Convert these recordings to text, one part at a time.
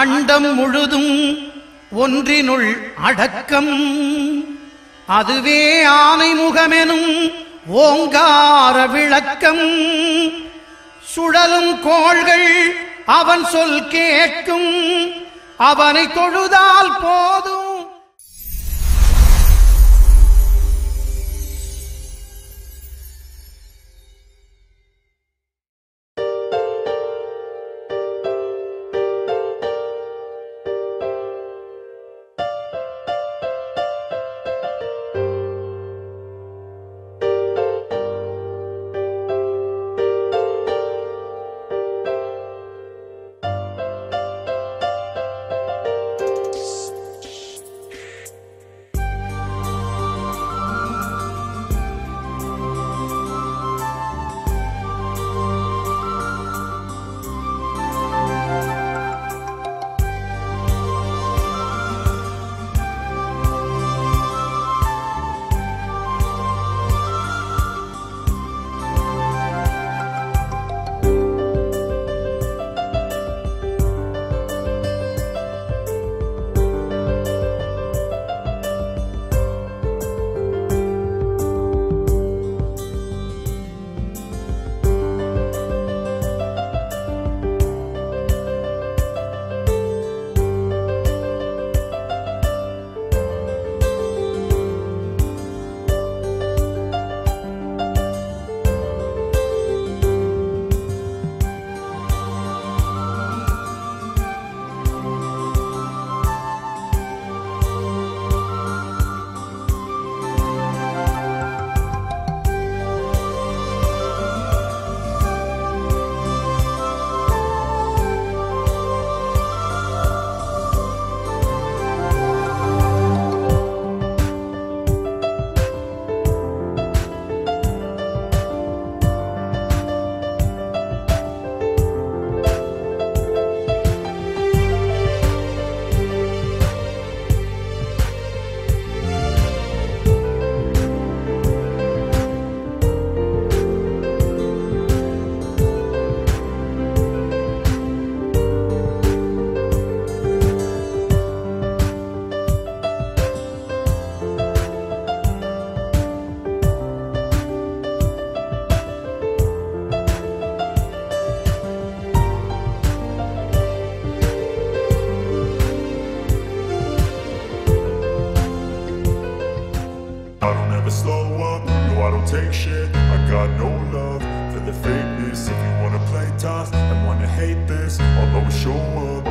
அண்டம் முழுதும் ஒன்றினுள் அடக்கம், அதுவே ஆனை முகமெனும் ஓங்கார விளக்கம். சுழலும் கோள்கள் அவன் சொல் கேட்கும், அவனை தொழுதால் போதும். Take shit, I got no love for the fakeness. If you wanna play tough and wanna hate this, I'll always show up.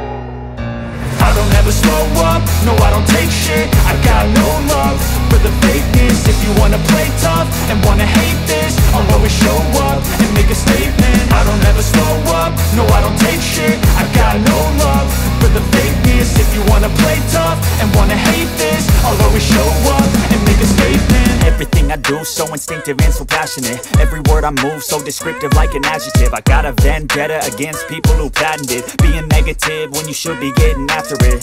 I don't ever slow up, no I don't take shit. I got no love for the fakeness. If you wanna play tough and wanna hate this, I'll always show up and make a statement. I don't ever slow up, no I don't take shit. I got no love for the fakeness. If you wanna play tough and wanna hate this, I'll always show up and make a statement. Everything I do so instinctive and so passionate. Every word I move so descriptive like an adjective. I got a vendetta against people who patented being negative when you should be getting after it.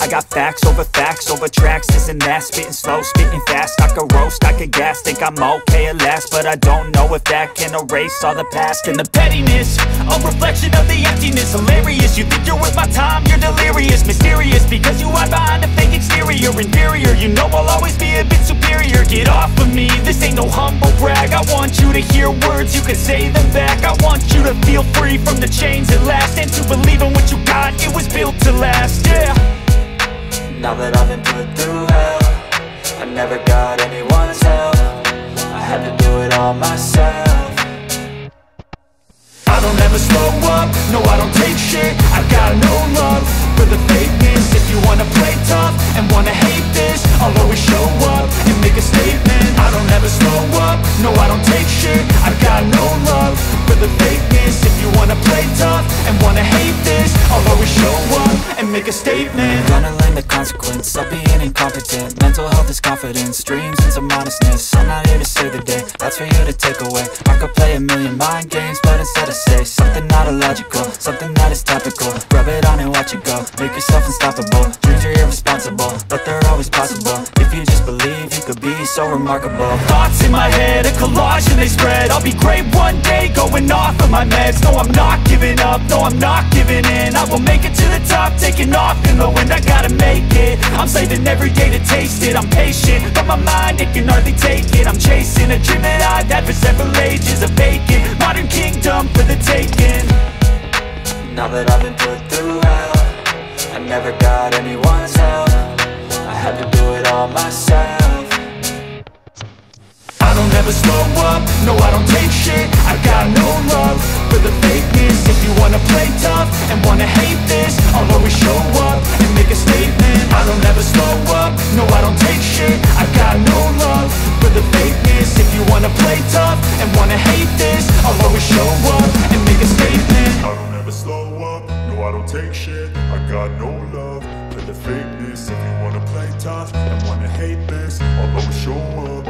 I got facts over tracks, this and that. Spitting slow, spitting fast. I could roast, I could gas. Think I'm okay at last, but I don't know if that can erase all the past. And the pettiness, a reflection of the emptiness. Hilarious, you think you're worth my time, you're delirious. Mysterious, because you hide behind a fake exterior. Inferior, you know I'll always be a bit superior. Get off of me, this ain't no humble brag. I want you to hear words, you can say them back. I want you to feel free from the chains at last, and to believe in what you got, it was built to last, yeah. Now that I've been put through hell, I never got anyone's help. I had to do it all myself. I don't ever slow up, no I don't take shit. I got no love for the fakeness. If you wanna play tough and wanna hate this, I'll always show up and make a statement. I don't ever slow up, no I don't take shit. I got no love for the fakeness. If you wanna play tough and wanna hate this, I'll always show up and and make a statement. Gonna learn the consequence of being incompetent. Mental health is confidence, dreams and some honestness. I'm not here to save the day, that's for you to take away. I could play a million mind games, but instead I say something not illogical, something that is topical. Rub it on and watch it go, make yourself unstoppable. Dreams are irresponsible, but they're always possible. If you just believe, you could be so remarkable. Thoughts in my head, a collage and they spread. I'll be great one day, going off of my meds. No, I'm not giving up, no, I'm not giving in. I will make it to the top, taking off in the wind. I gotta make it, I'm saving every day to taste it. I'm patient, but my mind, it can hardly take it. I'm chasing a dream that I've had for several ages. A vacant, modern kingdom for the taking. Now that I've been put through hell, I never got anyone's help. I had to do it all myself. I don't ever slow up, no I don't take shit. I got no love for the fakeness. If you wanna play tough and wanna hate this, I'll always show up and make a statement. I don't ever slow up, no I don't take shit. I got no love for the fakeness. If you wanna play tough and wanna hate this, I'll always show up and make a statement. I don't ever slow up, no I don't take shit. I got no love for the fakeness. If you wanna play tough and wanna hate this, I'll always show up.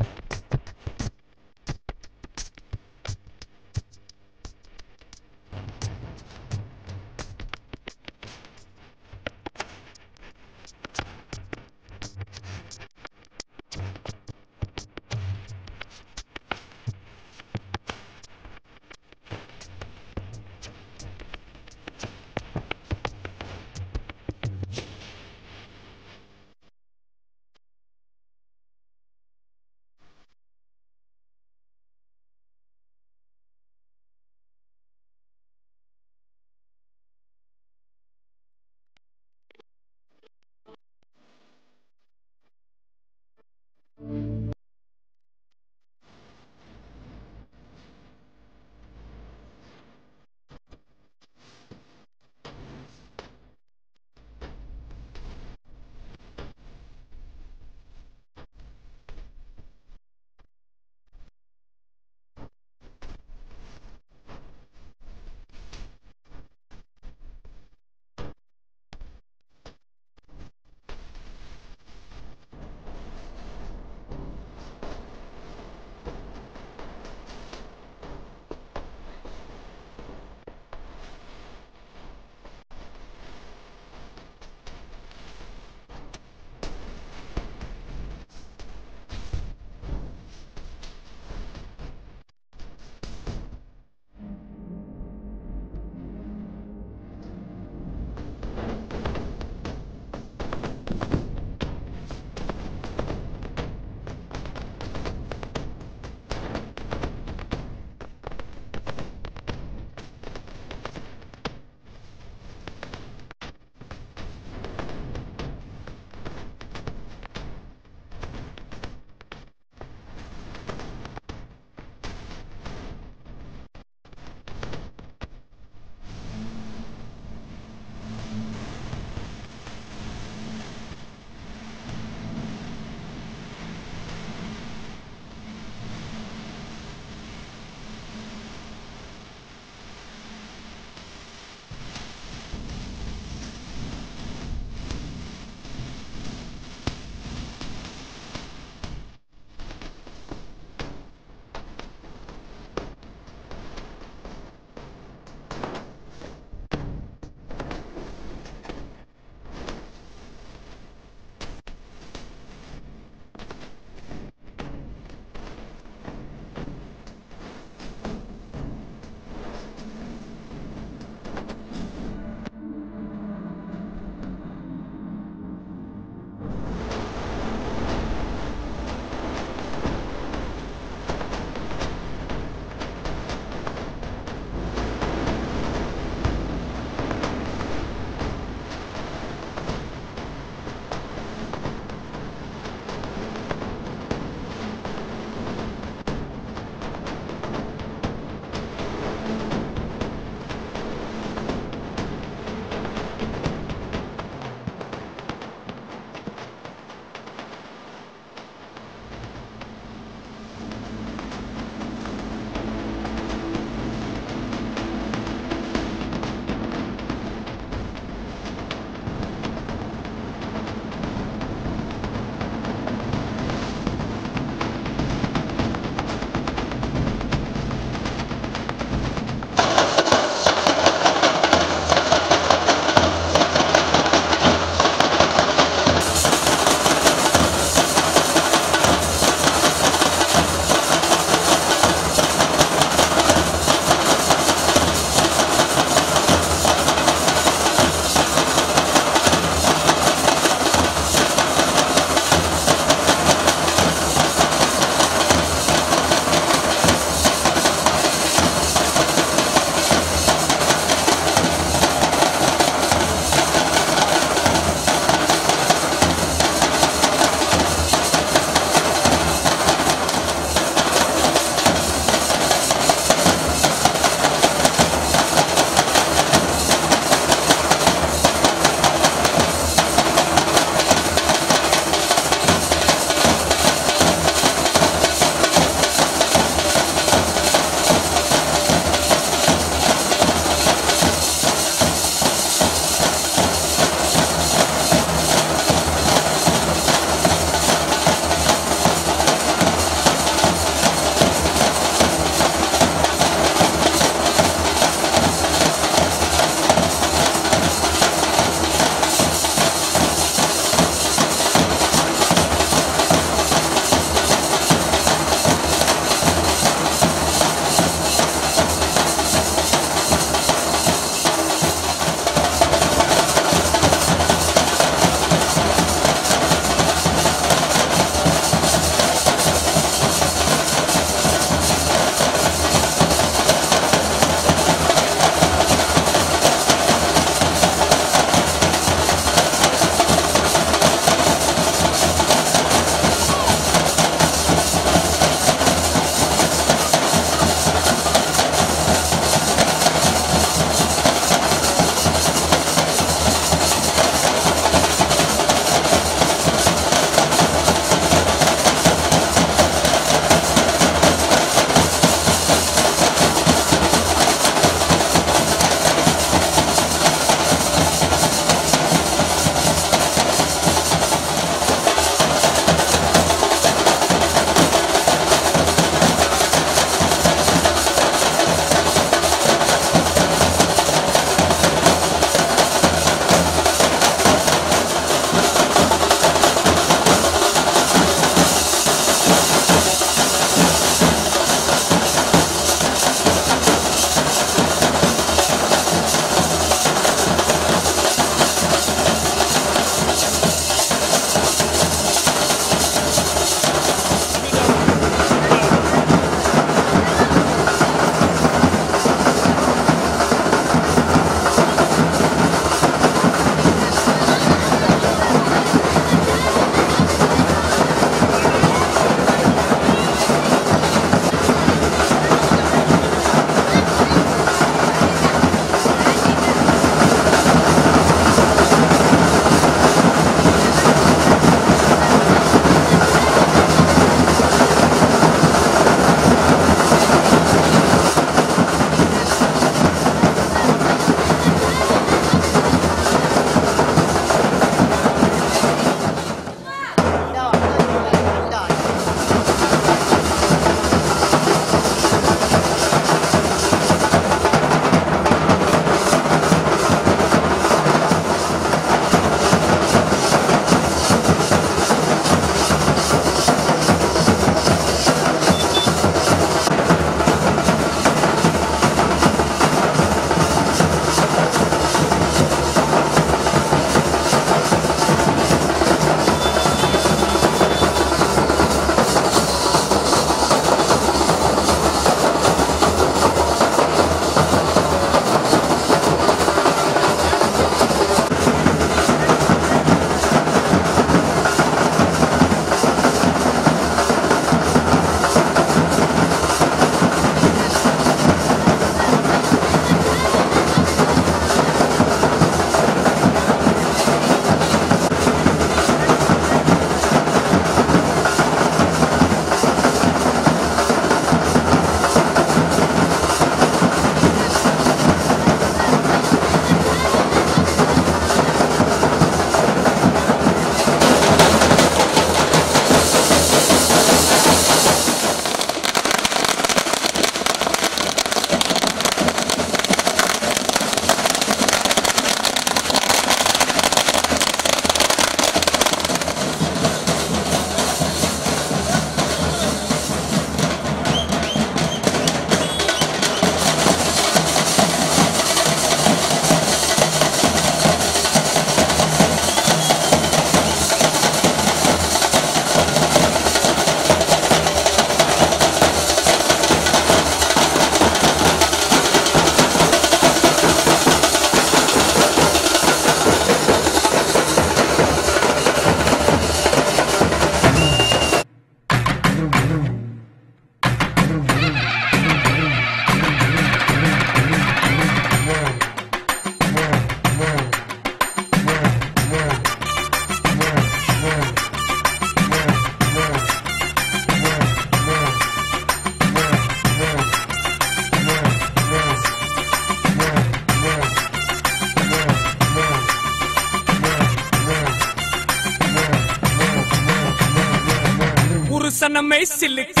புருஷனமை சில்லுக்க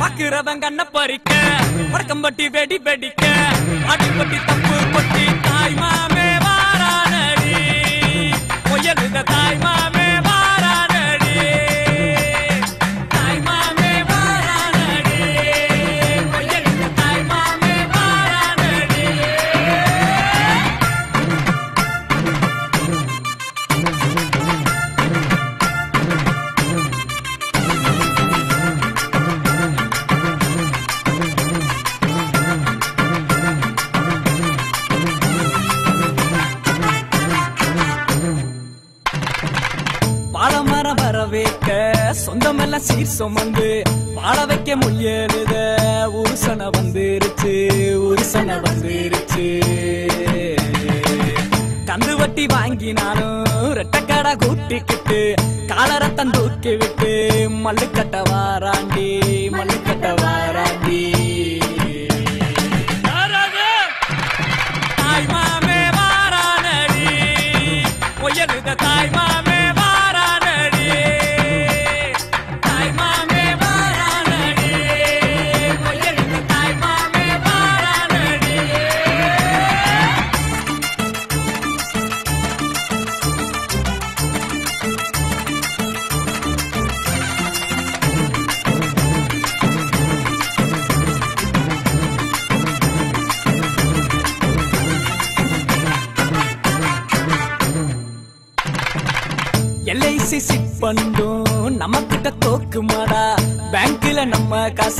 பாக்குறவங்க கண்ண பறிக்க வடக்கம்பட்டி வெடி வெடிக்க அடிப்பட்டி தப்பு கொட்டி தாய் மாமே வாரானடி பொய்யலுத தாய் மாமே வாரானடி தாய் மாமே வாரானடி பொய்யலுத தாய் மாமே வாரானடி பாலமரம் வரவேற்க சொந்தமெல்லாம் சீர் சுமந்து வாழ வைக்க முயலுத உருசன வந்துருச்சு உருசன வந்துருச்சு கந்து வட்டி வாங்கினாலும் ரெட்டக்கடை கூட்டிக்கிட்டு காலரத்தம் தூக்கி விட்டு மல்லுக்கட்ட வாராண்டி மல்லுக்கட்ட வாராண்டி தாய் மாமே வாரானடி பொய்யலுத தாய் மாமே LIC சிட் பண்ணும் நம்ம கிட்ட தோக்குமாடா பேங்க்ல நம்ம காச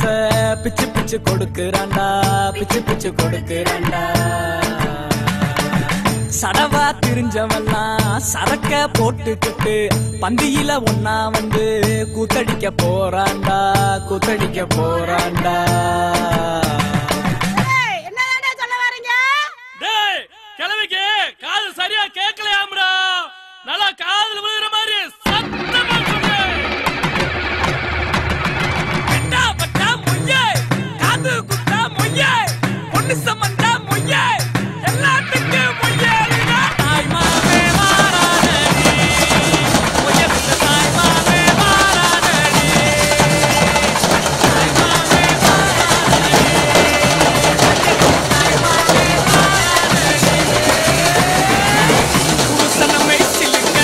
பிச்சு பிச்சு கொடுக்கறான்டா பிச்சு பிச்சு கொடுக்கறான்டா சடவா திரிஞ்சவெல்லாம் சரக்க போட்டுக்கிட்டு பந்தியில ஒன்னா வந்து கூத்தடிக்க போறான்டா கூத்தடிக்க போறான்டா என்னடா சொல்ல வரீங்க டேய் கிளவிக்கு காது சரியா கேட்கலையாம்டா நல்லா காதுல விழுற மாதிரி சத்தமா சொல்லு பெட்டா பட்டா மொய்யே காது குட்டா மொய்யே பொண்ணு சம்பந்தா மொய்யே எல்லாத்துக்கும் மொய்யே தாய் மாமே வாரானடி மொய்யே தாய் மாமே வாரானடி தாய் மாமே வாரானடி தாய் மாமே வாரானடி புருஷனமை சிலுக்க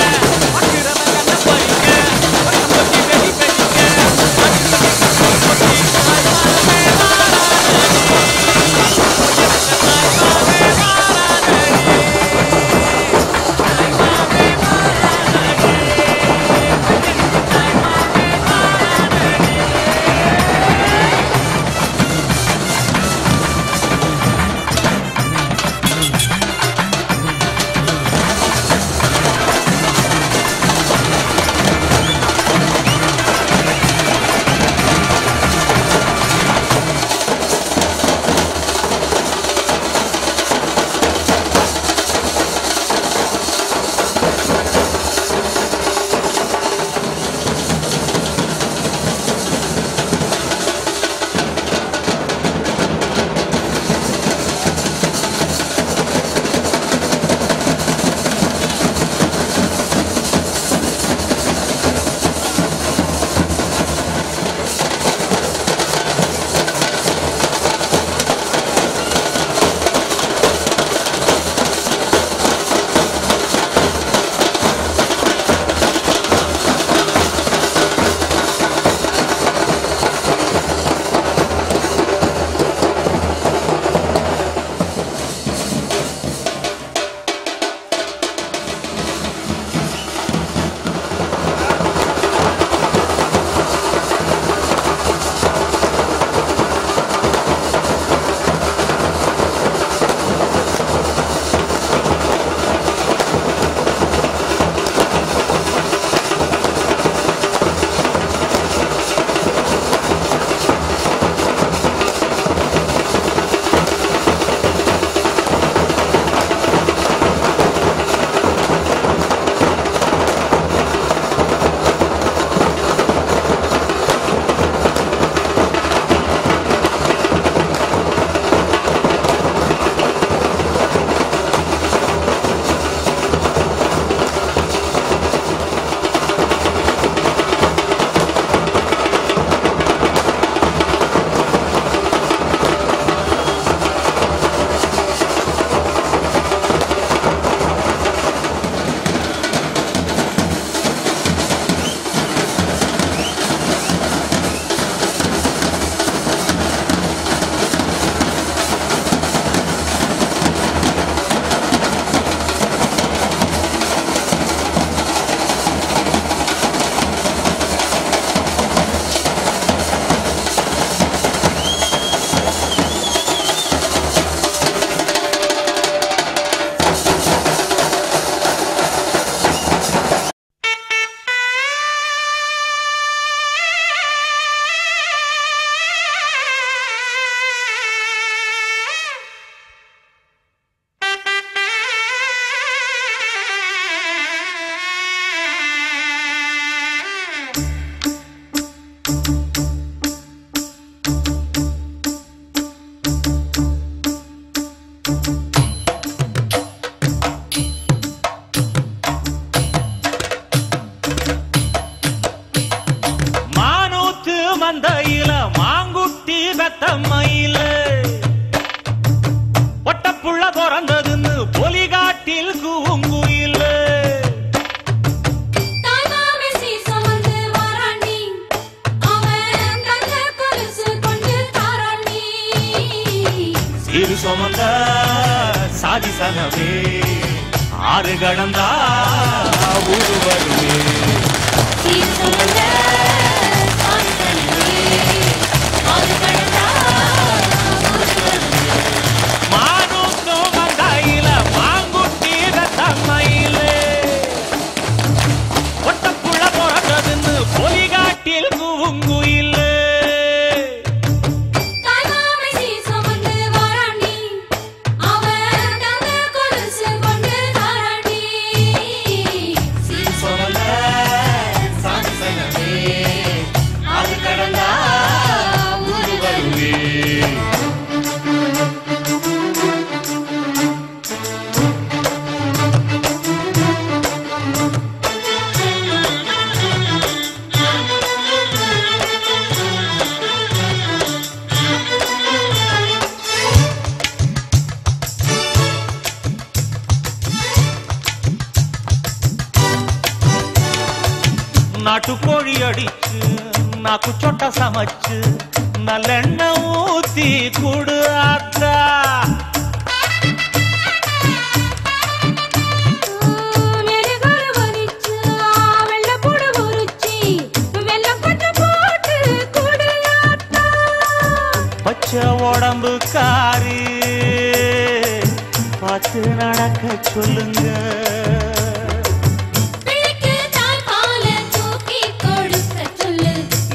மந்தையில மாங்குட்டி வெத்தம்மையில ஒட்டப்புள்ள பிறந்ததுன்னு பொலிகாட்டில் கூங்குயில சீரு சுமந்த சாதி சனவே ஆறு கடந்தா ஊரு வருவே சீரு சுமந்த நாட்டுக்கோழி அடிச்சு நாக்கு சொட்ட சமைச்சு நல்லெண்ணெய் ஊத்தி குடு ஆத்தா பச்சை உடம்பு காரி பார்த்து நடக்க சொல்லுங்க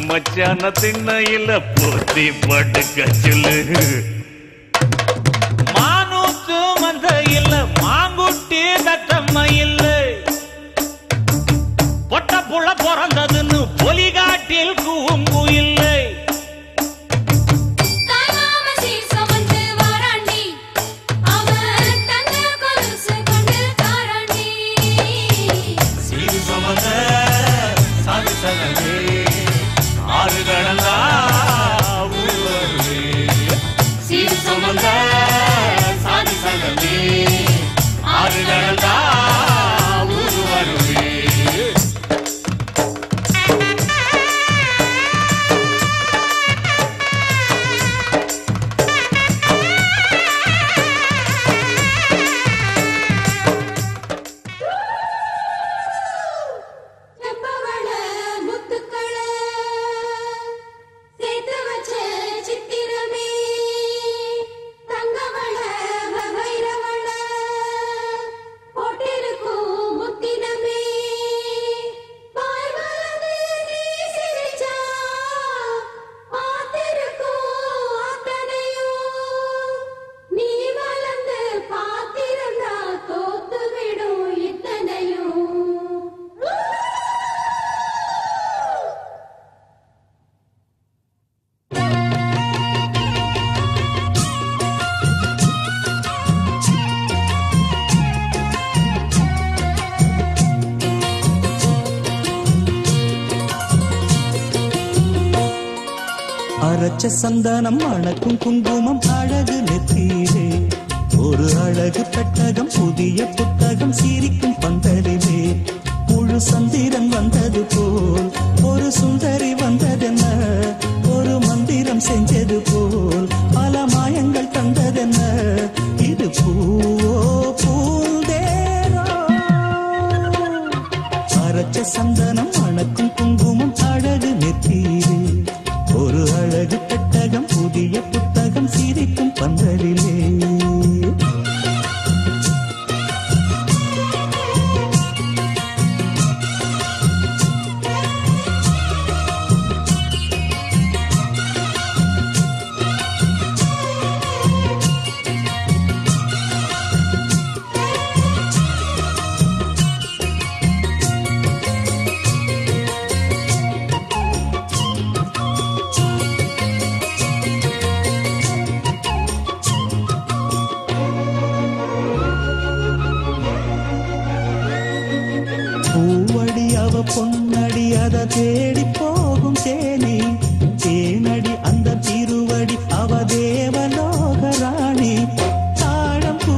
மச்சான திண்ணையில போத்தி படுக்க சொல்லு மானூத்து மந்தையில மாங்குட்டி தட்டம்மையில பொட்ட புள்ள பிறந்ததுன்னு பொலிகாட்டில் கூங்குயில்லை அரைச்ச சந்தனம் அணக்கும் குங்குமம் அழகு நெத்தியிலே ஒரு அழகு பெட்டகம் புதிய புத்தகம் சிரிக்கும் பந்தலிலே முழு சந்திரன் வந்தது போல் ஒரு சுந்தரி வந்ததென்ன ஒரு மந்திரம் செஞ்சது போல் பல மாயங்கள் தந்ததென்ன இது பூவோ பூந்தேரோ அரைச்ச சந்தனம் அணக்கும் குங்குமம் அழகு நெத்தியிலே ஒரு அழகு பெட்டகம் புதிய புத்தகம் சிரிக்கும் பந்தலிலே தேடி போகும் தேனி தேனடி அந்த திருவடி அவ தேவலோக ராணி தாழம் பூ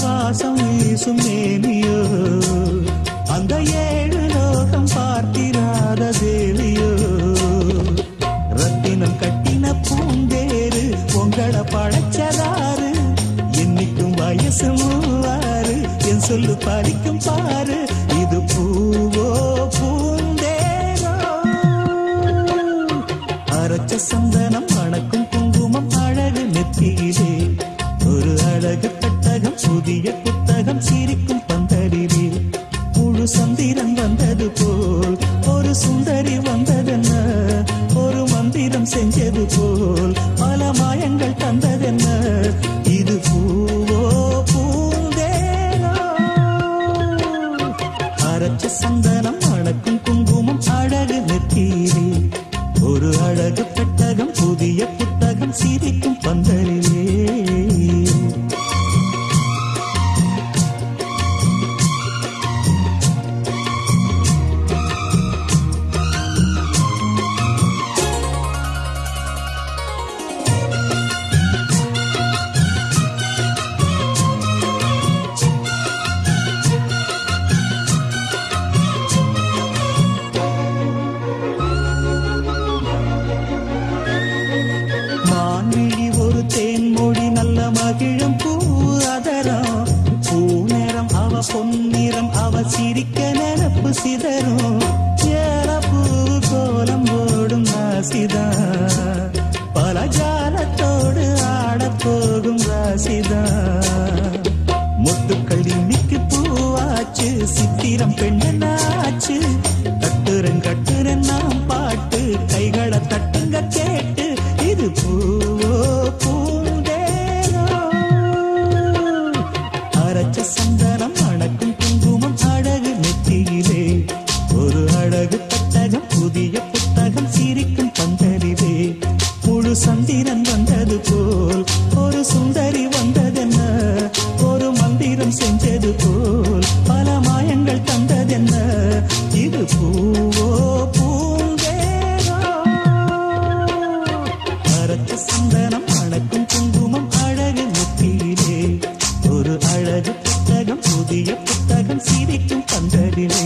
வாசம் வீசும் மேனியோ அந்த 7 லோகம் பார்த்திராத தேவியோ ரத்தினம் கட்டின பூந்தேரு உங்களை படைச்சதாரு என்னைக்கும் வயசு 3 என் சொல்லு பறிக்கும் பாரு இது பூவோ பூந்தேரோ அரைச்ச சந்தனம் மணக்கும் குங்குமம் அழகு நெத்தியிலே ஒரு அழகு பெட்டகம் புதிய புத்தகம் சிரிக்கும் பந்தரிலே முழு சந்திரன் வந்தது போல் ஒரு சுந்தரி வந்ததென்ன ஒரு மந்திரம் செஞ்சது போல் பல மாயங்கள் தந்ததென்ன இது பூவோ பூந்தேனோ அரைச்ச சந்தனம் மணக்கும் குங்குமம் அழகு நெத்தியிலே ஒரு அழகு பெட்டகம் புதிய புத்தகம் சிரிக்கும் பந்தரிலே பொன்னிறம் அவ சிரிக்க நினப்பு சிதறும் ஏறப்பூ கோலம் ஓடும் ராசிதா பல ஜாலத்தோடு ஆடப்போகும் ராசிதா முத்துக்கள் இன்னைக்கு பூவாச்சு சித்திரம் பெண்ணாச்சு கட்டுரன் நாம் பாட்டு கைகளை தட்டுங்க கேட்டு இது பூவோ பூந்தேனோ அரைச்ச சந்தனம் மணக்கும் குங்குமம் அழகு நெத்தியிலே ஒரு அழகு பெட்டகம் புதிய புத்தகம் சிரிக்கும் பந்தரிலே முழு சந்திரன் வந்தது போல் ஒரு சுந்தரி வந்ததென்ன ஒரு மந்திரம் செஞ்சது போல் பல மாயங்கள் தந்ததென்ன இது பூவோ பூந்தேனோ அரைச்ச சந்தனம் மணக்கும் குங்குமம் அழகு நெத்தியிலே ஒரு அழகு புத்தகம் புதிய புத்தகம் சிரிக்கும் பந்தரிலே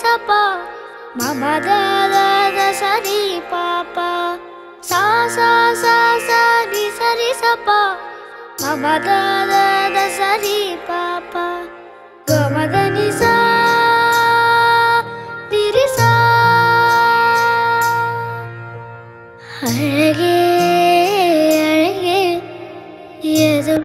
Sapa, mama da da da sa di papa. Sa di sapa, mama da da da sa di papa. Ga ma da ni sa, di ri sa. Alage, yedu.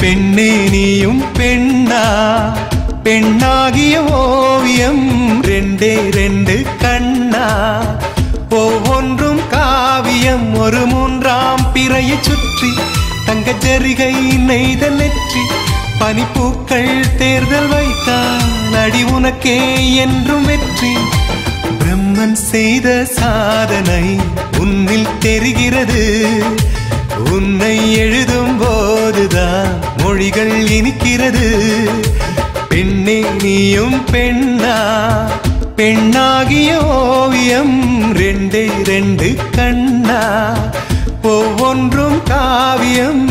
பெண்ணே நீயும் பெண்ணா பெண்ணாகிய ஓவியம் ரெண்டே ரெண்டு கண்ணா ஒவ்வொன்றும் காவியம் ஒரு மூன்றாம் பிறையை சுற்றி தங்க ஜரிகை நெய்த நெற்றி பனிப்பூக்கள் தேர்தல் வைத்தான் அடி உனக்கே என்றும் வெற்றி பிரம்மன் செய்த சாதனை உன்னில் தெரிகிறது உன்னை எழுதும் போதுதான் மொழிகள் இனிக்கிறது பெண்ணே நீயும் பெண்ணா பெண்ணாகிய ஓவியம் ரெண்டே ரெண்டு கண்ணா ஒவ்வொன்றும் காவியம்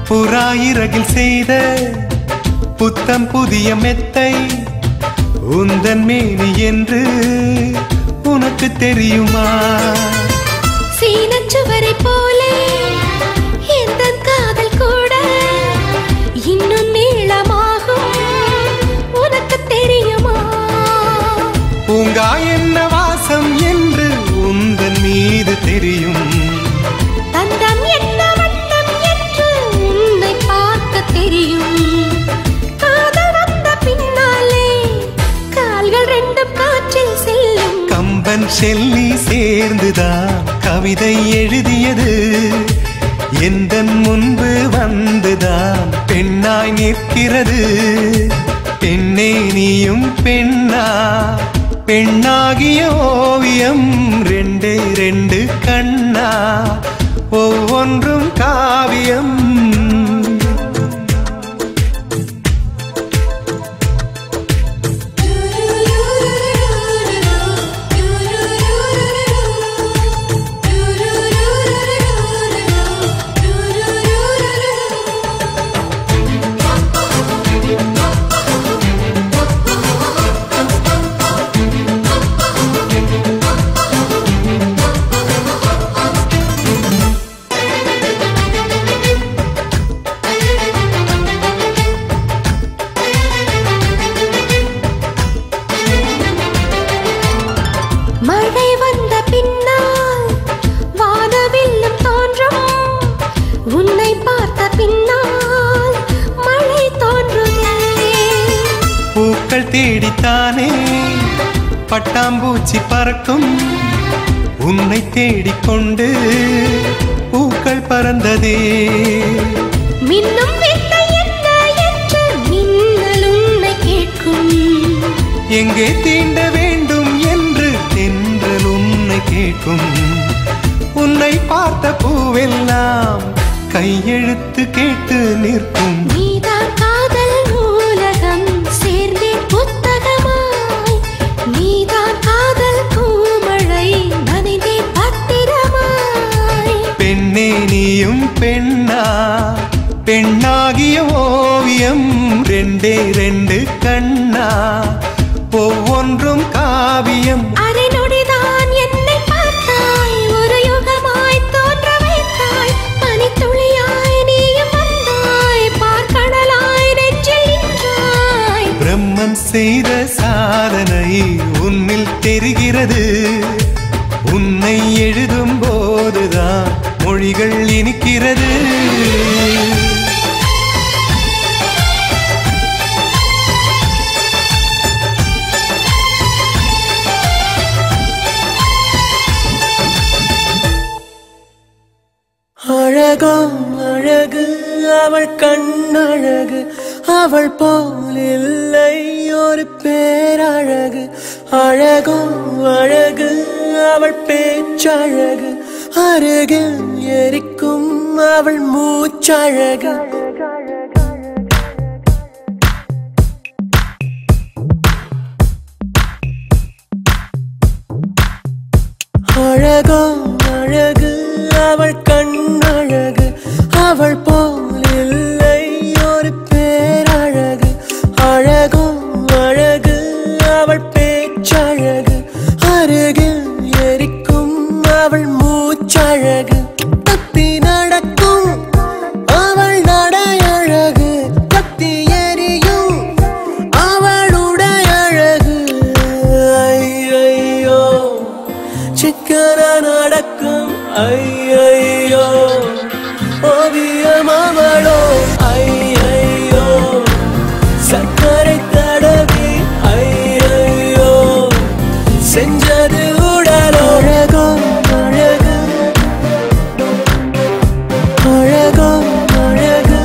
புறாயிரகில் செய்த புத்தம் புதிய மெத்தை உந்தன் மேனி என்று உனக்கு தெரியுமா சீனச்சுவரை போலே எந்த காதல் கூட இன்னும் நீளமாகும் உனக்கு தெரியுமா பூங்கா என்ன வாசம் என்று உந்தன் மீது தெரியும் தந்தம் என்ன தெரியும் காதல் வந்த பின்னாலே கால்கள் ரெண்டும் காற்றில் செல்லும் கம்பன் செல்லி சேர்ந்துதான் கவிதை எழுதியது எந்தன் முன்பு வந்துதான் பெண்ணாய் நிற்கிறது பெண்ணே நீயும் பெண்ணா பெண்ணாகிய ஓவியம் ரெண்டே ரெண்டு கண்ணா ஒவ்வொன்றும் காவியம் தேடித்தானே பட்டாம்பூச்சி பறக்கும் உன்னை தேடிக்கொண்டு பூக்கள் பறந்ததே. மின்னும் வித்தை என்ன என்று மின்னல் உன்னை கேட்கும். எங்கே தீண்ட வேண்டும் என்று தென்றல் உன்னை கேட்கும். உன்னை பார்த்த பூவெல்லாம் கையெழுத்து கேட்டு நிற்கும். நீதான் காதல் நூலகம் சேர்ந்தே புத்தகமாய். நீதான் காதல் பூமழை நனைந்தே பத்திரமாய். பெண்ணே நீயும் பெண்ணா, பெண்ணாகிய ஓவியம் ரெண்டே ரெண்டு கண்ணா, ஒவ்வொன்றும் காவியம். அரை நொடிதான் என்னை பார்த்தாய், ஒரு யுகமாய் தோன்ற வைத்தாய். பனித்துளியாய் நீயும் வந்தாய், பார்க்கடலாய் நெஞ்சில் நின்றாய். பிரம்மன் செய்த சாதனை உன்னில் தெரிகிறது. உன்னை எழுதும் போதுதான் மொழிகள் இனிக்கிறது. அழகோ அழகு அவள் கண்ணழகு, அவள் போல் இல்லை ஒரு பேரழகு. அழகோ அழகு அவள் பேச்சழகு, அருகில் எரிக்கும் அவள் மூச்சழகு. அழகோ அழகு அவள் கண்ணழகு, அவள் போல் இல்லை ஒரு பேரழகு. அழகோ அழகு அவள் பேச்சழகு, அருகில் எரிக்கும் அவள் மூச்சழகு. தப்பி நடக்கும் அவள் நடையழகு, கத்தி எரியும் அவளுடைய அழகு. ஐயையோ சிக்கன நடக்கும் ஐயையோ ஓவியம் அவளோ. ஐயையோ சக்கரை தடவி ஐயையோ செஞ்சது உடலோ. அழகோ அழகு அழகோ அழகு.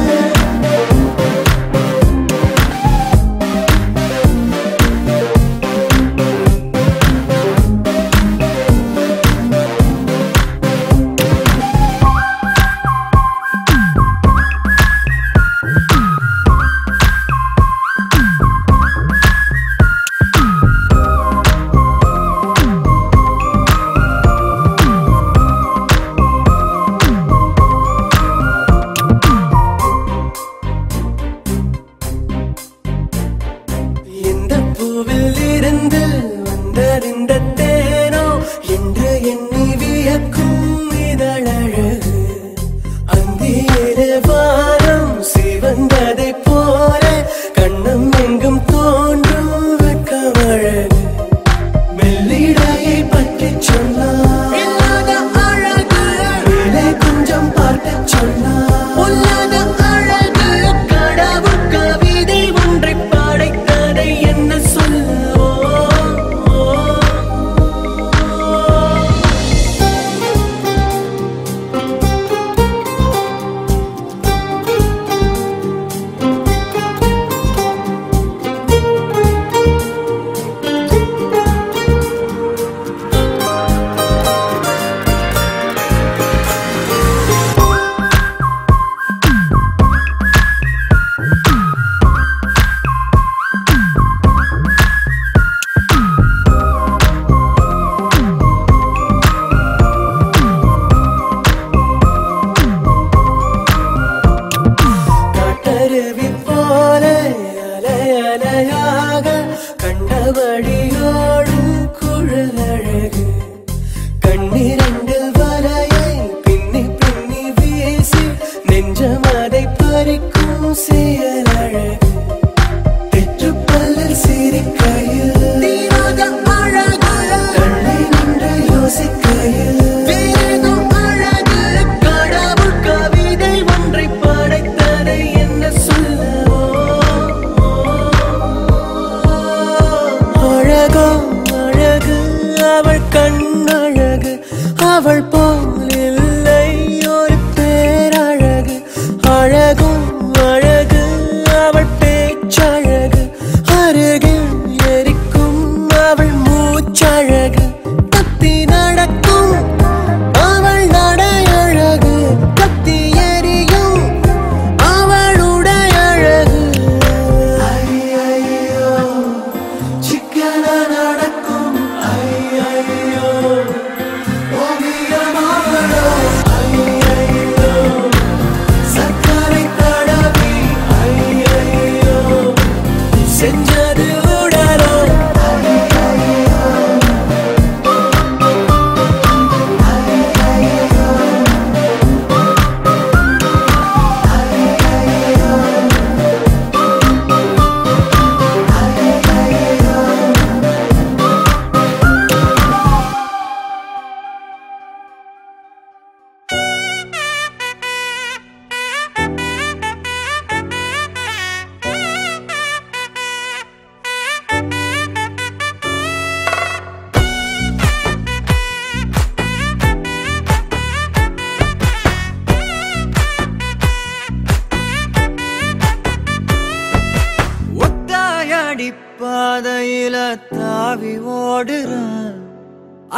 தாவி ஓடுறான்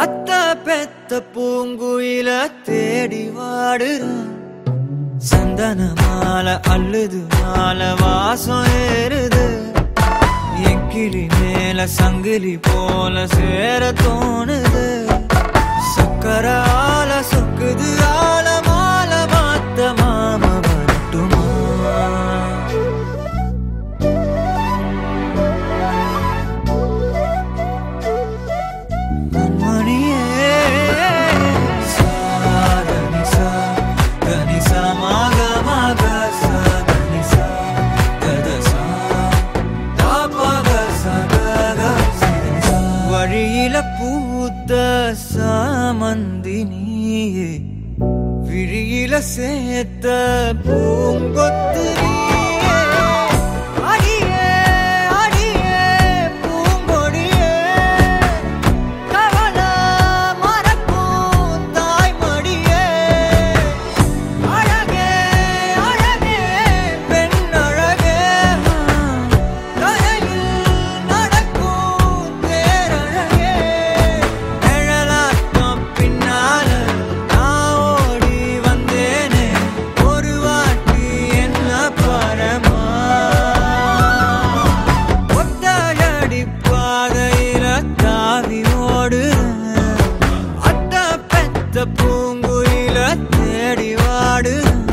அத்த பெத்த பூங்குயில தேடி வாடுறான் சந்தன மாலை அள்ளுது மாலை வாசம் ஏறுது என் கிளி மேல சங்கிலி போல சேர தோணுது சக்கர ஆல சொக்குது ஆல மால மாத்த மாம வரட்டுமா மணியே சாதனிசா கனிசா மாக மாக சாதனிசா கதசா தாபக சகக சிதனிசா வழியில பூத்த சாமந்தி நீயே விழியில சேர்த்த பூங்கொத்து நீயே அடியே அடியே பூங்கொடியே கவல மறக்கும் தாய்மடியே அழகே அழகே பெண் அழகே கரையில் நடக்கும் தேரழகே நிழலாட்டம் பின்னால நான் ஓடி வந்தேனே ஒரு வாட்டி என்ன பரமா ஒத்தையடி பாதையில தாவி ஓடுறேன் அத்த பெத்த பூங்குயில தேடி வாடுறேன்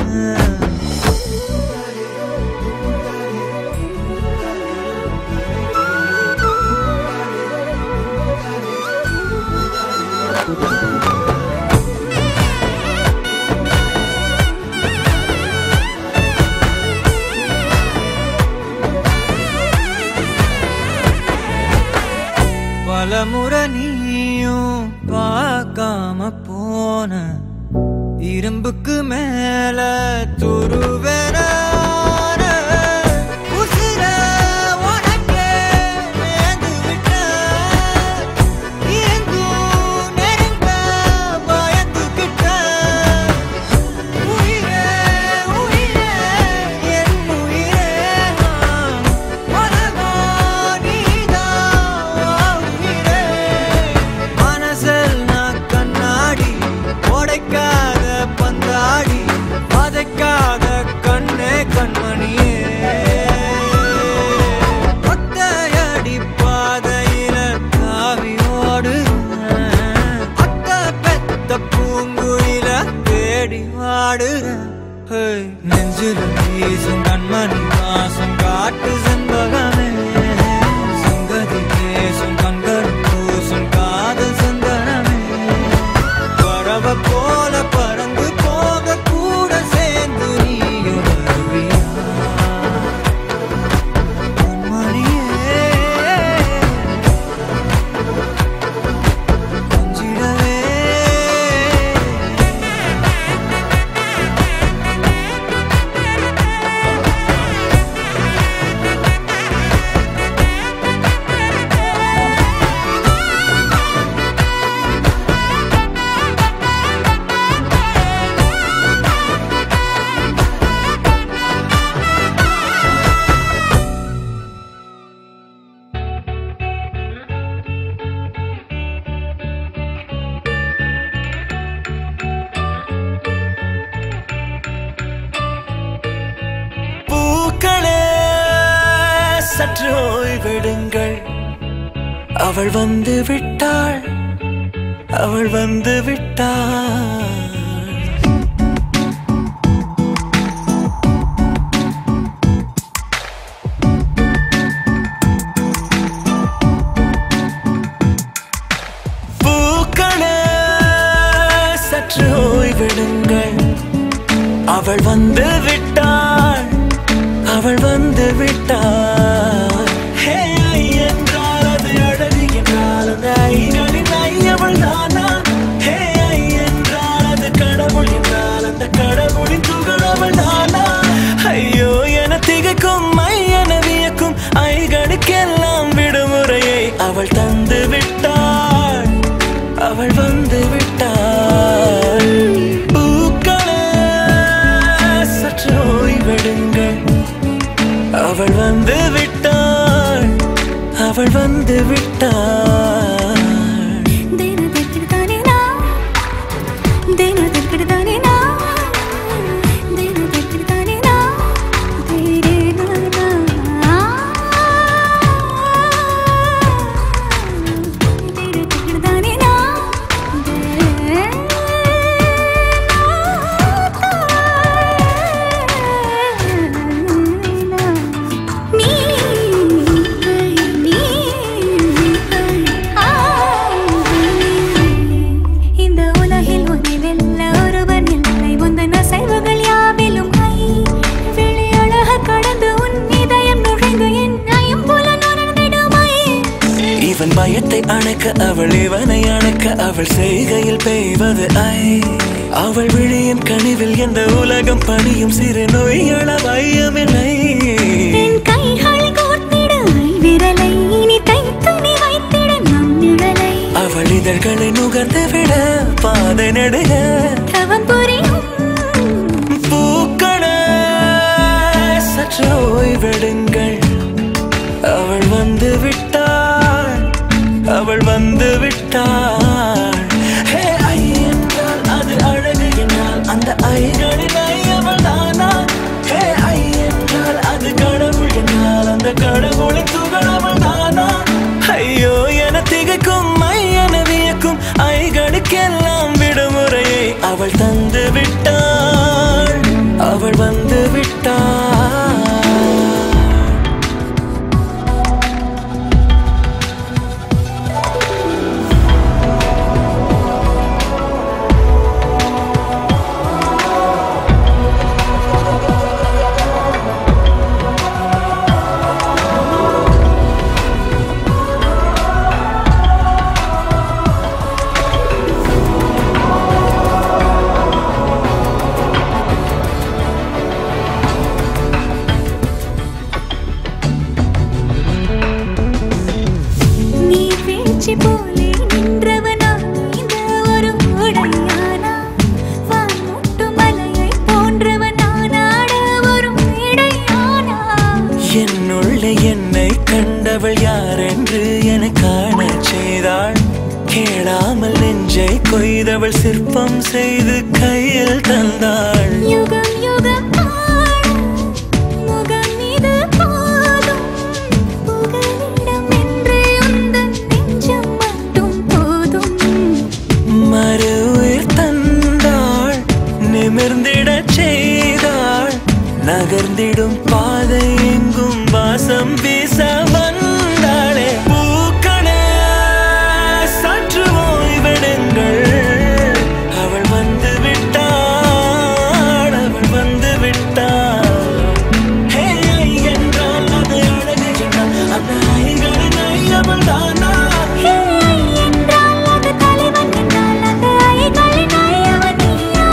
பலமுறை நீயும் பார்க்காம போன இரும்புக்கு மேல துருவேன உசிர உனக்கே நேர்ந்து விட்டேன் இருந்தும் நெருங்க பயந்துக்கிட்டேன் உயிரே உயிரே என் உயிரே உலகம் நீதான் உயிரே மனசில் நான் கண்ணாடி உடைக்காத பந்தாடி வதைக்காத கண்ணே கண்மணியே ஒத்தையடி பாதையில தாவி ஓடுறேன் அத்த பெத்த பூங்குயில தேடி வாடுறேன் நெஞ்சில வீசும் கண்மணி வாசம் காட்டு செண்பகமே சங்கதி பேசும் கண்கள் பூசும் காதல் சந்தனமே பறவ போல பறந்து போக கூட சேர்ந்து நீயும் வருவியா மணியே கொஞ்சிடவே பூக்களே சற்று ஓய்வெடுங்கள் அவள் வந்து விட்டாள் அவள் வந்து விட்டாள் பூக்களே சற்று ஓய்வெடுங்கள் அவள் வந்து விட்டாள் அவள் வந்து விட்டாள் ஹே ஐ என்றால் அது அழகு என்றால் அந்த ஐகளின் ஐ அவள் தானா ஹே ஐ என்றால் அது கடவுள் என்றால் அந்த கடவுளின் துகள் அவள் தானா ஐயோ என திகைக்கும் ஐ என வியக்கும் ஐகளுக்கெல்லாம் விடுமுறையை அவள் தந்து விட்டாள் அவள் வந்து விட்டாள் பூக்களே மணக்க அவள் இவனை அணைக்க அவள் செய்கையில் பெய்வது ஐ அவள் விழியின் கனிவில் எந்த உலகம் பணியும் சிறு நோய்கள வையமில்லை என் கைகளை கோர்த்திட விரலை இனி தைத்து நீ வைத்திட நம் நிழலை அவள் இதழ்களை நுகர்ந்து விட பாதை நடுக தவம் புரியும் பூக்கள சற்று ஓய்வெடுங்கள் அவள் வந்து விட்டாள் அவள் வந்து விட்டாள் ஹே ஐ என்றால் அது அழகு என்றால் அந்த ஐகளில் ஐ அவள் தானா ஹே ஐ என்றால் அது கடவுள் என்றால் அந்த கடவுளின் துகள் அவள் தானா ஐயோ என திகைக்கும் ஐ என வியக்கும் ஐகளுக்கெல்லாம் விடுமுறையை அவள் தந்து விட்டாள் அவள் வந்து விட்டாள் போலே நின்றவனா இந்த ஒரு உடையானா வான்முட்டு மலையை போன்றவனானாட ஒரு மேடையானா என்னுள்ள என்னை கண்டவள் யாரென்று என காண செய்தாள் கேளாமல் நெஞ்சை கொய்தவள் சிற்பம் செய்து கையில் தந்தாள் யுகம் யுகம் முகம் இது போதும் புகலிடம் என்று உந்தன் நெஞ்சம் மட்டும் போதும் மறு உயிர் தந்தாள் நிமிர்ந்திடச் செய்தாள் நகர்ந்திடும் பாதை எங்கும் வாசம் வீச வந்தாளே பூக்களே சற்று ஓய்வெடுங்கள் அவள் வந்து விட்டாள் அவள் வந்து விட்டாள் ஹே ஐ என்றால் அது அழகு என்றால் அந்த ஐகளின் ஐ அவள் தானா ஹே ஐ என்றால் அது தலைவன் என்றால் அந்த ஐகளின் ஐ அவன் நீயா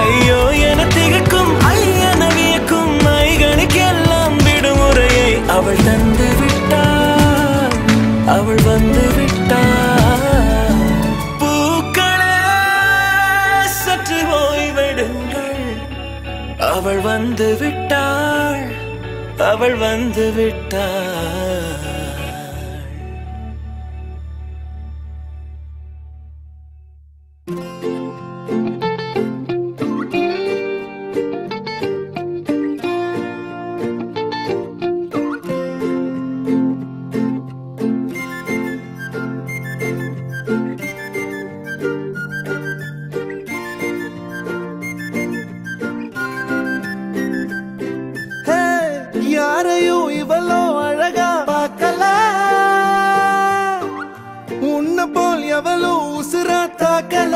ஐயோ என திகைக்கும் ஐ என வியக்கும் ஐகளுக்கெல்லாம் விடுமுறையை அவள் தந்து விட்டாள் அவள் வந்து விட்டாள் பூக்களே சற்று ஓய்வெடுங்கள் அவள் வந்து விட்டாள் அவள் வந்து விட்டாள் யாரையும் இவளோ அழகா பார்க்கல உன்னை போல் எவளும் உசுரா தாக்கல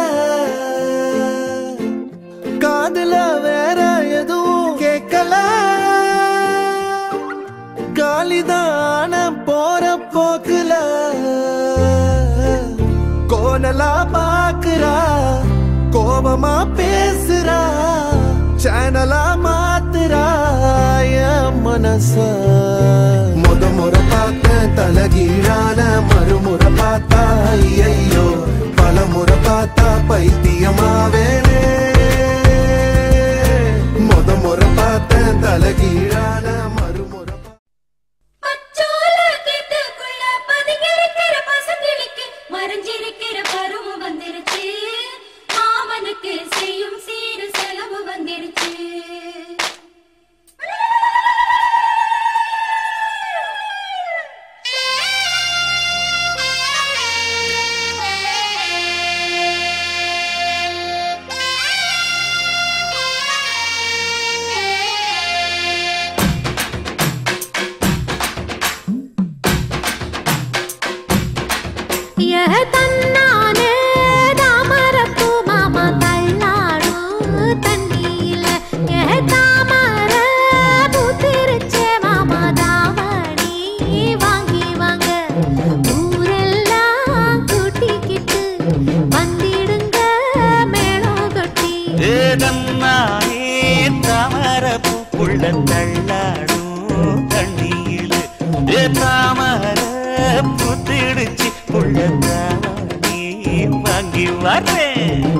காதுல வேற எதுவும் கேட்கல காலிதான போற போக்குல கோனலா பாக்குறா கோபமா பேசுறா சேனலா மாத்துறா மனச முறை பார்த்த தலகீழான மறுமுறை பார்த்தா ஐயோ பல முறை பார்த்தா பைத்தியமாவேனே முறை பார்த்த தலகீழான மறுமுறை மறைஞ்சிருக்கிற பருவம் வந்துருச்சு மாமனுக்கு செய்யும் சீரு செலவு வந்துருச்சு தன்னானே தாமரப்பூ புள்ள தள்ளாடும் தண்ணியில தாமர புத்திடுச்சு புள்ள தானே வாங்கி வரேன்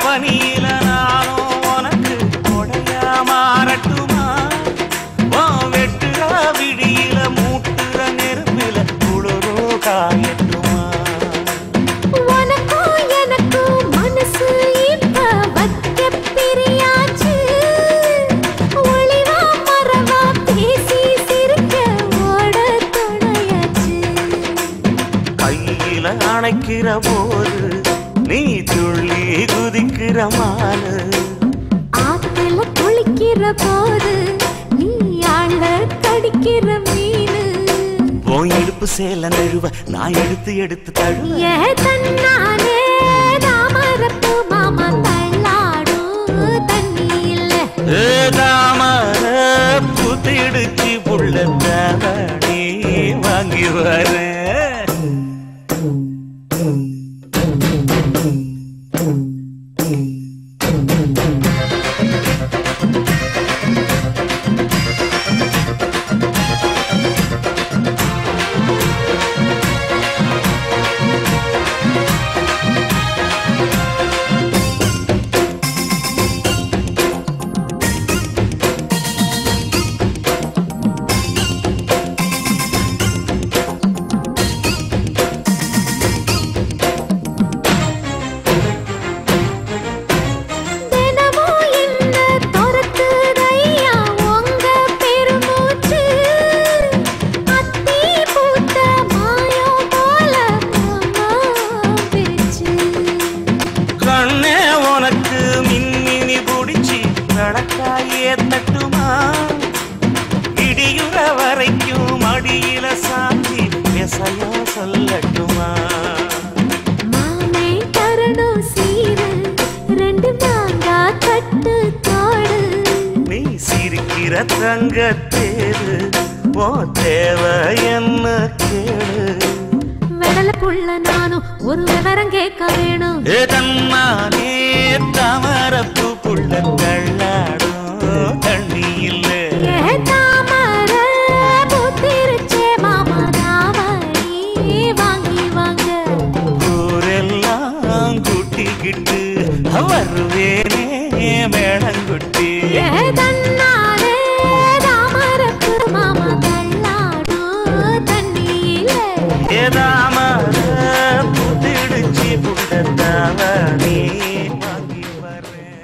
பனியில நானும் உனக்கு கொடையா மாறட்டுமா வெட்டுற விடியில மூட்டுற நெருப்பில குளிரோ காயட்டுமா உனக்கும் எனக்கும் மனசு இப்ப வக்க பிரியாச்சு ஒளிவா மரவா பேசி சிரிக்க ஓட துணையாச்சு கையில அணைக்கிற போது நீ துள்ளி குதிக்கிற மானு ஆத்துல குளிக்கிற போது நீ ஆள கடிக்கிற மீனு போய் எடுப்பு சேல நழுவ நான் எடுத்து எடுத்து தழுவ ஏ தன்னானே தாமரப்பூ மாமா தள்ளாடும் தண்ணியில தாமர புத்திடுச்சு புள்ள தாவணி வாங்கி வரேன் சொல்லட்டுமா மாமே தரணும் சீரு ரெண்டு மாங்கா கட்டு தோடு நீ சிரிக்கிற தங்கத்தேரு ஓ தேவை என்ன கேடு வெடல புள்ள நானும் ஒரு விவரம் கேட்க வேணும் தன்னானே தாமரப்பூ புள்ள தள்ளாடும் தண்ணி இல்லை தாமர பூத்திருச்சே மாமா தாவணி வாங்கி வாங்க ஊரெல்லாம் கூட்டிக்கிட்டு வருவேனே மேளங்குட்டி தன்னாலே தாமரப்பூ மாமா தள்ளாடும் தண்ணியில தாமர புத்திடுச்சு புள்ள தாவணி வாங்கி வரேன்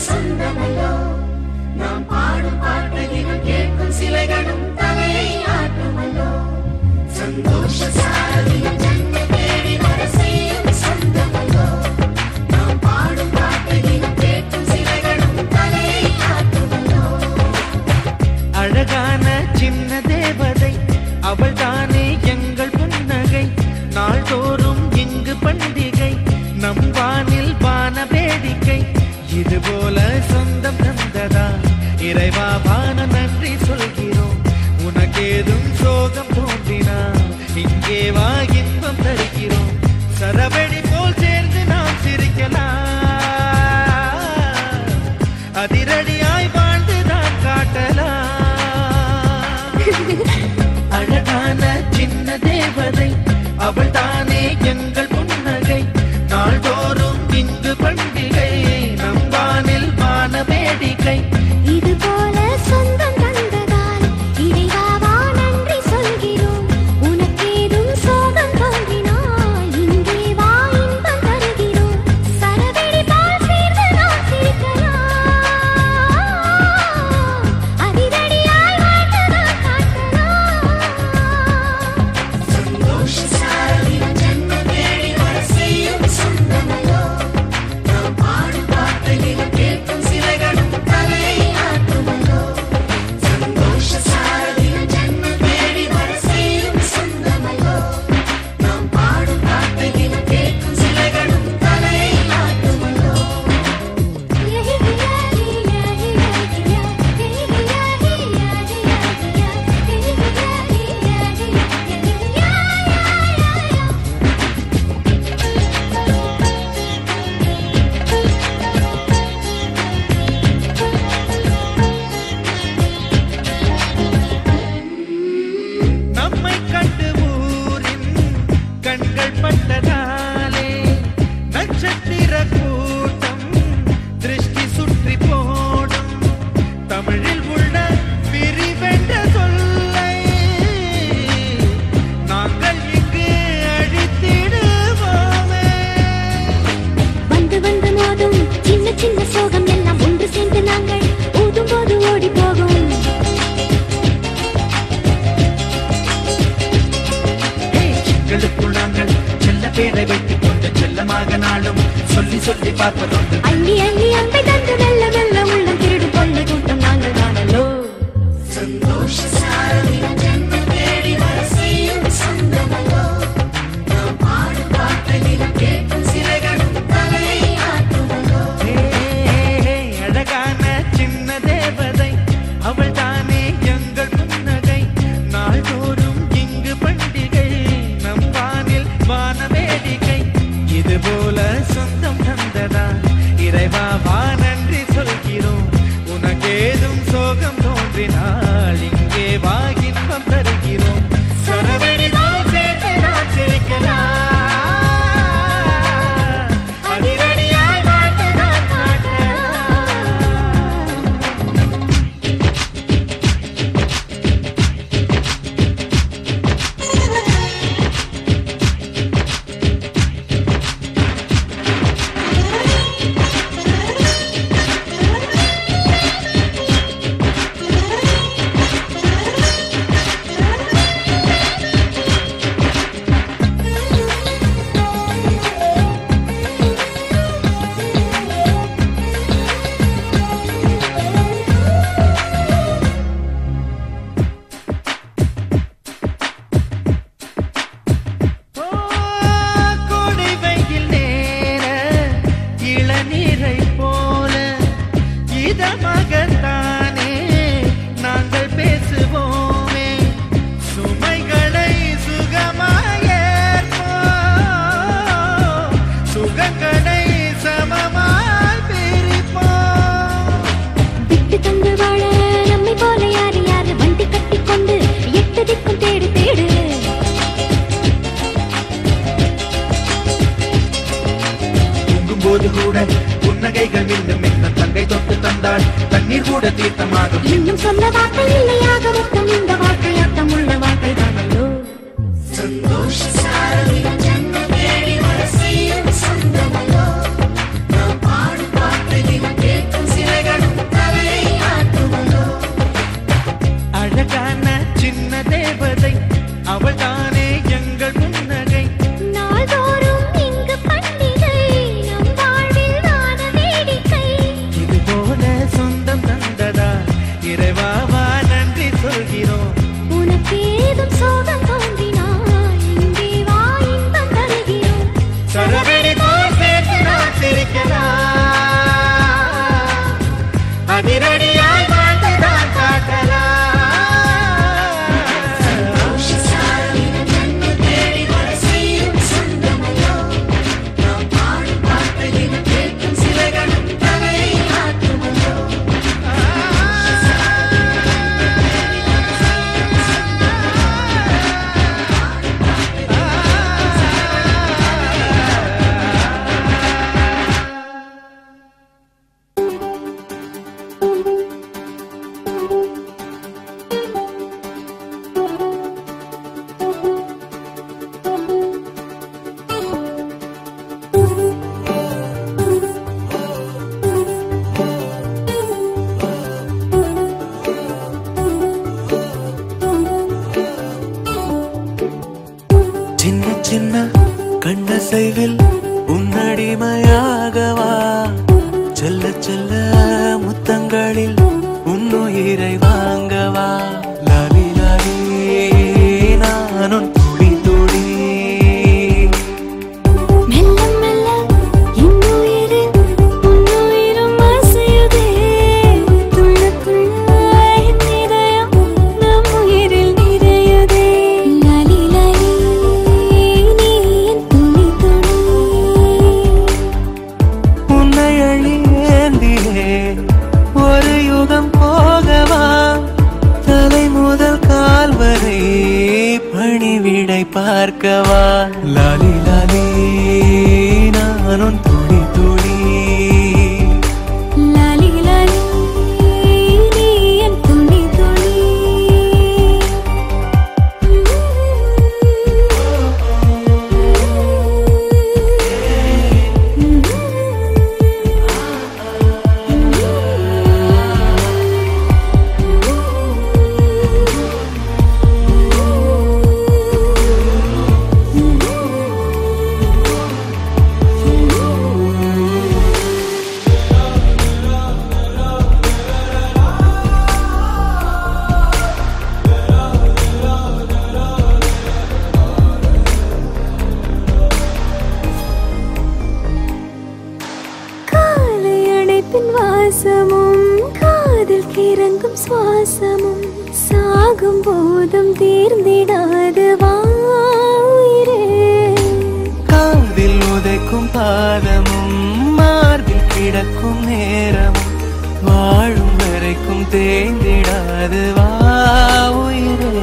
சொந்தமல்லோ நாம் பாடும் பாட்டையும் கேட்கும் சிலைகளும் தலையை ஆட்டுமல்லோ சந்தோஷ சாரதியும் ஜன்ம தேடி வர செய்யும் சொந்தமல்லோ நாம் பாடும் பாட்டையும் கேட்கும் சிலைகளும் தலையை ஆட்டுமல்லோ அழகான சின்ன தேவதை அவள் தானே எங்கள் புன்னகை நாள்தோறும் இங்கு பண்டிகை நம் வானில் வான வேடிக்கை இதுபோல சொந்தம் தந்ததா இறைவா வான நன்றி சொல்கிறோம் உனக்கேதும் சோகம் தோன்றினா இங்கே வா இன்பம் தருகிறோம் சரவெடி போல் சேர்ந்து நாம் சிரிக்கலாம் அதிரடியாய் வாழ்ந்துதான் காட்டலாம் அழகான சின்ன தேவதை அவள் தானே எங்கள் புன்னகை சின்ன சோகம் எல்லாம் ஒன்று சேர்ந்து நாங்கள் ஊதும் போது ஓடி போகும். சிங்களுக்குள் நாங்கள் செல்ல பேரை வைத்துக் கொண்டு செல்லமாக நாளும் சொல்லி சொல்லி பார்ப்பதொன்று. அள்ளி அள்ளி அன்பை தந்து மெல்ல மெல்ல உள்ளம் திருடும் கொள்ளை கூட்டம் நாங்கள் தானல்லோ. சந்தோஷ சாரதியின் ஜென்மம் தேடி வர செய்யும் சொந்தமல்லோ. நாம் பாடும் பாட்டையிலும் கேட்கும் சிலைகளும் தலையை ஆட்டுமல்லோ. அழகான சின்ன தேவதை அவள் தானே எங்கள் புன்னகை. நாள்தோறும் இங்கு பண்டிகை நம் வானில் வான வேடிக்கை. இது போல சொந்தம் தந்ததா இறைவா வா நன்றி சொல்கிறோம். உனக்கேதும் சோகம் தோன்றினால் இங்கே வா இன்பம் தருகிறோம். சரவெடி போல் சேர்த்து நான் சிரிக்கலாம். அதிரடியாய் வாழ்ந்து நான் காட்டலாம். கோடை வெயில் நேர இளநீரை போல இதமாகத்தானே நாங்கள் பேசுவோமே. சுமைகளை சுகமாயேற்போம், சுகங்களை சமமாய் பிரிப்போம். விட்டு தந்து வாழ நம்மை போல யாரு யாரு வண்டி கட்டிக் கொண்டு எட்டு திக்கும் தேடு தேடு. தூங்கும்போது கூட புன்னகைகள் மின்னும் மின்னும் தங்கை தொட்டு தந்தாள் தண்ணீர் கூட தீர்த்தமாகும். இன்னும் சொல்ல வார்த்தை இல்லையாக மொத்தம் இந்த வாழ்க்கை அர்த்தம் உள்ள வாழ்க்கை தானல்லோ. சந்தோஷ சாரதியின் ஜென்மம் தேடி வர செய்யும் சொந்தமல்லோ. நாம் பாடும் பாட்டையிலும் கேட்கும் சிலைகளும் தலையை ஆட்டுமல்லோ. அழகான சின்ன தேவதை அவள் தானே எங்கள் புன்னகை. நாள்தோறும் இங்கு பண்டிகை நம் வாழ்வில் வான வேடிக்கை. இது போல சொந்தம் தந்ததா இறைவா வா நன்றி சொல்கிறோம். உனக்கேதும் சோகம் தோன்றினால் இங்கே வா இன்பம் தருகிறோம். சரவெடி போல் சேர்த்து நான் சிரிக்கலாம். அதிரடியாய் வாழ்ந்து நான் காட்டலாம். சந்தோஷ சாரதியின் ஜென்மம் தேடி வர செய்யும் சொந்தமல்லோ. நாம் பாடும் பாட்டையிலும் கேட்கும் சிலைகளும் தலையை ஆட்டுமல்லோ. சின்ன சின்ன கண்ணசைவில் உன்னடிமையாகவா செல்ல செல்ல முத்தங்களில் உன்னுயிரை வாங்கவா. லாலி லாலி நானும் துளி துளி மெல்ல மெல்ல இன்னுயிரு உன்னுயிரும் அசையுதே. துள்ள துள்ள என் இதயம் நம் உயிரில் நிறையுதே. லாலி லாலி நீ என் துளி துளி. உன்னை அழியேந்தியே ஒரு யுகம் போகவா. தலை முதல் கால் வரை பணிவிடை பார்க்கவா. லாலி லாலி நானும் துளி துளி லாலி லாலி நீ என் துளி துளி. பாசமும் காதல் கிறங்கும் சுவாசமும் சாகும் போதும் தீர்ந்திடாது வாயிரே. காதில் உதைக்கும் பாதமும் மார்பில் கிடக்கும் நேரமும் வாழும் வரைக்கும் தேய்ந்திடாது வாயிரே.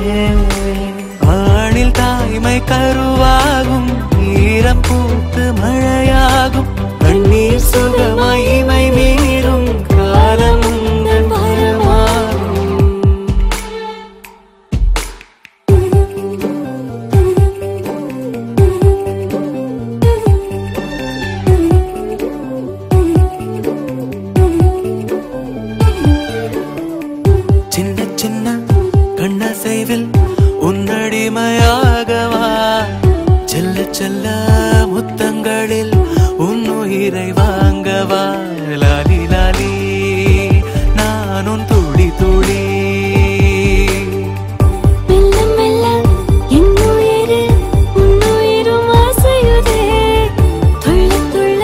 ஆணில் தாய்மை கருவாகும் ஈரம் பூத்து மழையாகும் கண்ணீர் சுகமகிமை மீறும் காலம் உந்தன் வரமாகும். சின்ன சின்ன கண்ணசைவில் உன்னடிமையாகவா செல்ல செல்ல முத்தங்களில் உன்னுயிரை வாங்கவா லாலி லாலி நான் உன் துளி துளி. மெல்ல மெல்ல என்னுயிரு உன்னுயிரும் ஆசையுதே துள்ள துள்ள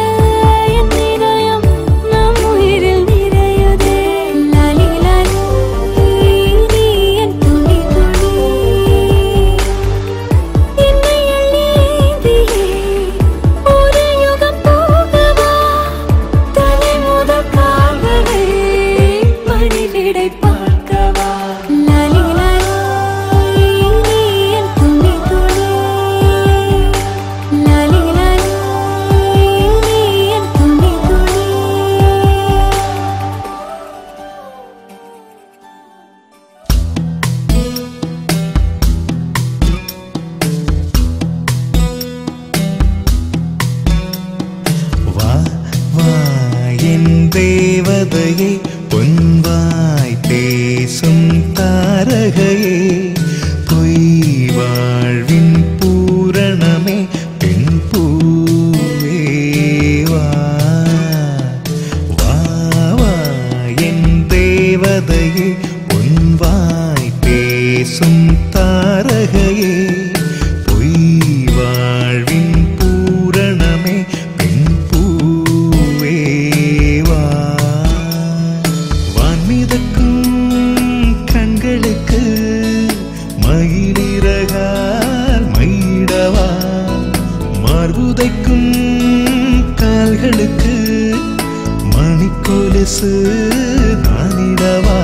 என் இதயம் நம் உயிரில் நிறையுதே. லாலி லாலி நீ என் துளி துளி என்னை அள்ளேந்தியே ஒரு யுகம் போகவா தலை முதல் கால் வரை மணிவிடை பார்க்கவா. லாலி லாலி நீ என் துளி துளி லாலி லாலி நீ என் துளி துளி. வா வா என் தேவதையே பொன்வாய் பேசும் தாரகையே பொய் வாழ்வின் பூரணமே பெண் பூவே வா வா வா என் தேவதையே பொன்வாய் பேசும் தாரகையே பொய் வாழ்வின் பூரணமே பெண் பூவே வா. வான்மிதக்கும் கண்களுக்கு மயிலிறகால் மயிடவா மார்புதைக்கும் கால்களுக்கு மணிக்கொலுசு நானிடவா.